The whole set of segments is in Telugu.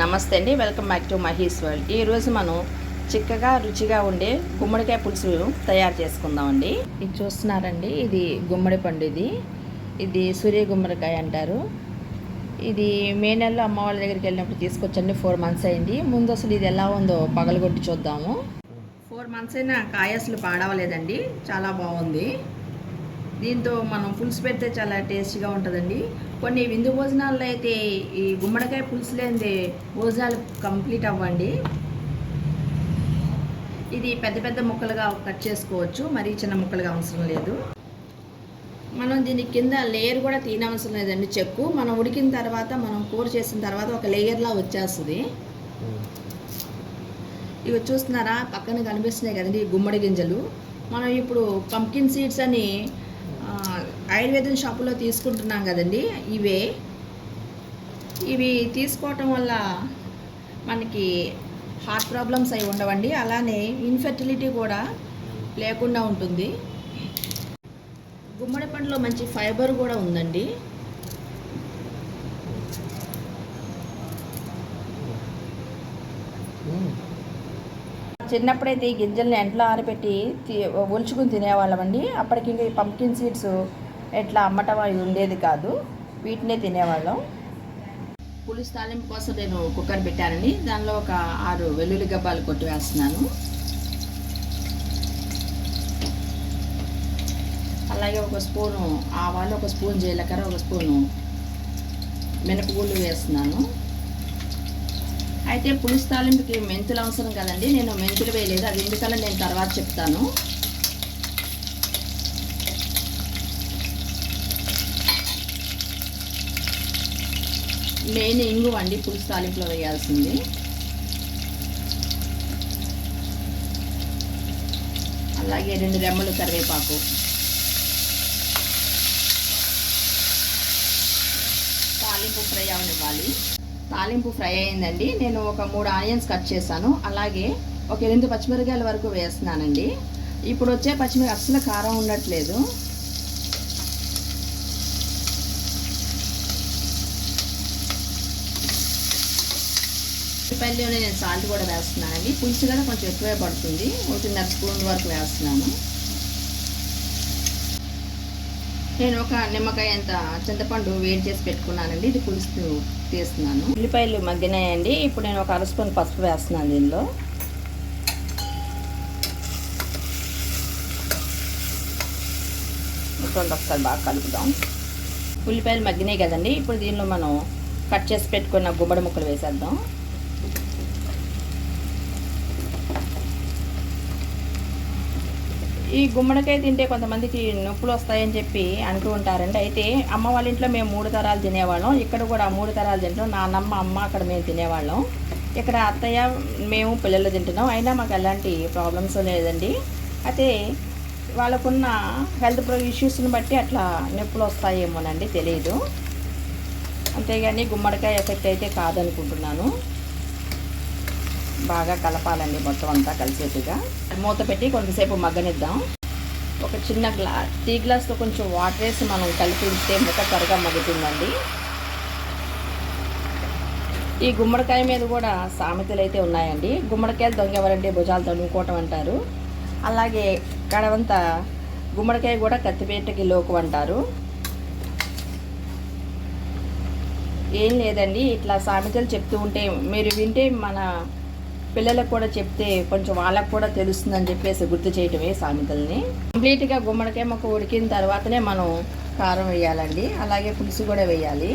నమస్తే అండి, welcome back to Mahi's world. ఈరోజు మనం చిక్కగా రుచిగా ఉండే గుమ్మడికాయ పులుసు తయారు చేసుకుందామండి. ఇది చూస్తున్నారండి, ఇది గుమ్మడి పండు. ఇది సూర్య గుమ్మడికాయ అంటారు. ఇది మే నెలలో అమ్మ వాళ్ళ దగ్గరికి వెళ్ళినప్పుడు తీసుకొచ్చండి. 4 months అయింది. ముందు అసలు ఇది ఎలా ఉందో పగలగొట్టి చూద్దాము. 4 months అయినా కాయ అసలు పాడవలేదండి, చాలా బాగుంది. దీంతో మనం పులుసు పెడితే చాలా టేస్టీగా ఉంటుందండి. కొన్ని విందు భోజనాల్లో అయితే ఈ గుమ్మడికాయ పులుసు లేనిదే భోజనాలు కంప్లీట్ అవ్వండి. ఇది పెద్ద పెద్ద ముక్కలుగా కట్ చేసుకోవచ్చు, మరీ చిన్న ముక్కలుగా అవసరం లేదు. మనం దీని కింద లేయర్ కూడా తీనవసరం లేదండి. చెక్కు మనం ఉడికిన తర్వాత, మనం కూర చేసిన తర్వాత ఒక లేయర్లా వచ్చేస్తుంది. ఇవి చూస్తున్నారా, పక్కన కనిపిస్తున్నాయి కదండి గుమ్మడి గింజలు. మనం ఇప్పుడు పంకిన్ సీడ్స్ అని ఆయుర్వేదం షాపులో తీసుకుంటున్నాం కదండి, ఇవి తీసుకోవటం వల్ల మనకి హార్ట్ ప్రాబ్లమ్స్ అవి ఉండవండి. అలానే ఇన్ఫెర్టిలిటీ కూడా లేకుండా ఉంటుంది. గుమ్మడి పండులో మంచి ఫైబర్ కూడా ఉందండి. చిన్నప్పుడైతే ఈ గింజల్ని ఎండలో ఆరబెట్టి ఒలుచుకుని తినేవాళ్ళమండి. అప్పటికి ఇంకా ఈ పంకిన్ సీడ్స్ ఎట్లా అమ్మటం అవి ఉండేది కాదు, వీటినే తినేవాళ్ళం. పులుసు తాలింపు కోసం నేను కుక్కర్ పెట్టానండి. దానిలో ఒక 6 వెల్లుల్లి గబ్బాలు కొట్టి వేస్తున్నాను. అలాగే ఒక స్పూను ఆవాలు, ఒక స్పూన్ జీలకర్ర, ఒక స్పూను మినపగుళ్ళు వేస్తున్నాను. అయితే పులుసు తాలింపుకి మెంతులు అవసరం కదండి, నేను మెంతులు వేయలేదు. అది ఎందుకలా నేను తర్వాత చెప్తాను. మెయిన్ ఇంగువ అండి పులుసు తాలింపులో వేయాల్సింది. అలాగే 2 రెమ్మలు కరివేపాకు, తాలింపు ఫ్రై అవనివ్వాలి. తాలింపు ఫ్రై అయిందండి. నేను ఒక 3 ఆనియన్స్ కట్ చేశాను. అలాగే ఒక 8 పచ్చిమిరకాయల వరకు వేస్తున్నానండి. ఇప్పుడు వచ్చే పచ్చిమిరకాయ అసలు కారం ఉండట్లేదు. ఉల్లిపాయల్లోనే నేను సాల్ట్ కూడా వేస్తున్నానండి. పులుసు కదా కొంచెం ఎక్కువే పడుతుంది, 1.5 స్పూన్ వరకు వేస్తున్నాను. నేను ఒక నిమ్మకాయ అంత చింతపండు వేడి చేసి పెట్టుకున్నానండి. ఇది పులుసు తీస్తున్నాను. ఉల్లిపాయలు మగ్గినాయండి. ఇప్పుడు నేను ఒక 1/2 స్పూన్ పసుపు వేస్తున్నాను దీనిలో. ఒకసారి బాగా కలుపుదాం. ఉల్లిపాయలు మగ్గినాయి కదండి. ఇప్పుడు దీనిలో మనం కట్ చేసి పెట్టుకున్న గుమ్మడి ముక్కలు వేసేద్దాం. ఈ గుమ్మడికాయ తింటే కొంతమందికి నొప్పులు వస్తాయని చెప్పి అంటూ ఉంటారండి. అయితే అమ్మ వాళ్ళ ఇంట్లో మేము 3 తరాలు తినేవాళ్ళం. ఇక్కడ కూడా 3 తరాలు తింటాం. నాన్నమ్మ, అమ్మ అక్కడ మేము తినేవాళ్ళం. ఇక్కడ అత్తయ్య, మేము పిల్లలు తింటున్నాం. అయినా మాకు ఎలాంటి ప్రాబ్లమ్స్ లేదండి. అయితే వాళ్ళకున్న హెల్త్ ఇష్యూస్ని బట్టి అట్లా నొప్పులు వస్తాయేమోనండి, తెలియదు. అంతేగాని గుమ్మడికాయ ఎఫెక్ట్ అయితే కాదనుకుంటున్నాను. బాగా కలపాలండి మొత్తం అంతా కలిసేట్టుగా. మూత పెట్టి కొంతసేపు మగ్గనిద్దాం. ఒక చిన్న టీ గ్లాస్తో కొంచెం వాటర్ వేసి మనం కలిపిస్తే ముక్క త్వరగా మగ్గుతుందండి. ఈ గుమ్మడికాయ మీద కూడా సామెతలు అయితే ఉన్నాయండి. గుమ్మడికాయలు దొంగెవరంటే భుజాలు తడుముకోవటం అంటారు. అలాగే కడవంత గుమ్మడికాయ కూడా కత్తిపేటకి లోకు అంటారు. ఏం లేదండి, ఇట్లా సామెతలు చెప్తూ ఉంటే మీరు వింటే మన పిల్లలకు కూడా చెప్తే కొంచెం వాళ్ళకు కూడా తెలుస్తుందని చెప్పేసి గుర్తు చేయటమే సామెతల్ని. కంప్లీట్గా గుమ్మడికాయ మొక్క ఉడికిన తర్వాతనే మనం కారం వేయాలండి. అలాగే పులుసు కూడా వేయాలి.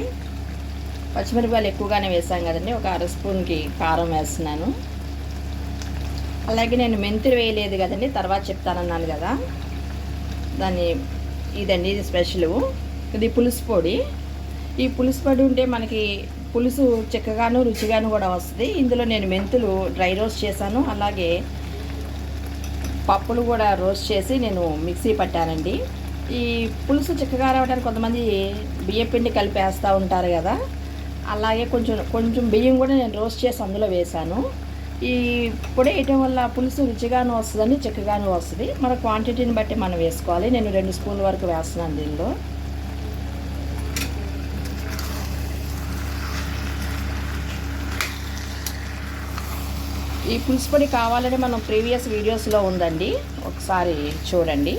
పచ్చిమిరపకాయలు ఎక్కువగానే వేసాం కదండి, ఒక 1/2 స్పూన్కి కారం వేస్తున్నాను. అలాగే నేను మెంతులు వేయలేదు కదండి, తర్వాత చెప్తానన్నాను కదా. ఇదండి, ఇది స్పెషల్. ఇది పులుసు పొడి. ఈ పులుసు పొడి ఉంటే మనకి పులుసు చిక్కగాను రుచిగాను కూడా వస్తుంది. ఇందులో నేను మెంతులు డ్రై రోస్ట్ చేశాను. అలాగే పప్పులు కూడా రోస్ట్ చేసి నేను మిక్సీ పట్టానండి. ఈ పులుసు చిక్కగా రావడానికి కొంతమంది బియ్యం పిండి కలిపి వేస్తూ ఉంటారు కదా, అలాగే కొంచెం బియ్యం కూడా నేను రోస్ట్ చేసి అందులో వేశాను. ఈ పొడి వేయటం వల్ల పులుసు రుచిగాను వస్తుందండి, చిక్కగాను వస్తుంది. మన క్వాంటిటీని బట్టి మనం వేసుకోవాలి. నేను 2 స్పూన్ల వరకు వేస్తున్నాను దీనిలో. ఈ పులుసు పొడి కావాలని మనం ప్రీవియస్ వీడియోస్లో ఉందండి, ఒకసారి చూడండి.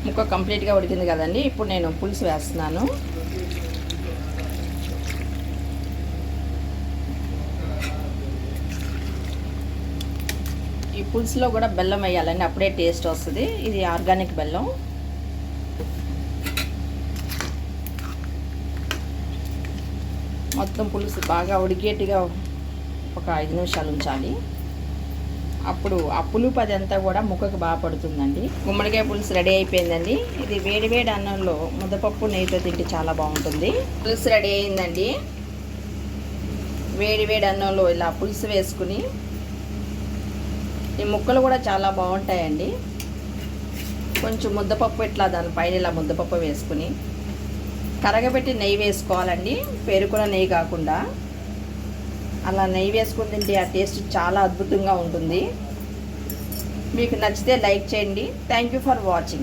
ముక్క కంప్లీట్గా ఉడికింది కదండి. ఇప్పుడు నేను పులుసు వేస్తున్నాను. ఈ పులుసులో కూడా బెల్లం వేయాలండి, అప్పుడే టేస్ట్ వస్తుంది. ఇది ఆర్గానిక్ బెల్లం. మొత్తం పులుసు బాగా ఉడికేట్టుగా ఒక 5 నిమిషాలు ఉంచాలి. అప్పుడు ఆ పులుపు అదంతా కూడా ముక్కకు బాగా పడుతుందండి. గుమ్మడికాయ పులుసు రెడీ అయిపోయిందండి. ఇది వేడి వేడి అన్నంలో ముద్దపప్పు నెయ్యితో తింటే చాలా బాగుంటుంది. పులుసు రెడీ అయిందండి. వేడి వేడి అన్నంలో ఇలా పులుసు వేసుకుని, ఈ ముక్కలు కూడా చాలా బాగుంటాయండి. కొంచెం ముద్దపప్పు ఇట్లా దానిపైన ఇలా ముద్దపప్పు వేసుకుని కరగబెట్టి నెయ్యి వేసుకోవాలండి, పెరుగున నెయ్యి కాకుండా. అలా నెయ్యి వేసుకుని తింటే ఆ టేస్ట్ చాలా అద్భుతంగా ఉంటుంది. మీకు నచ్చితే లైక్ చేయండి. Thank you for watching.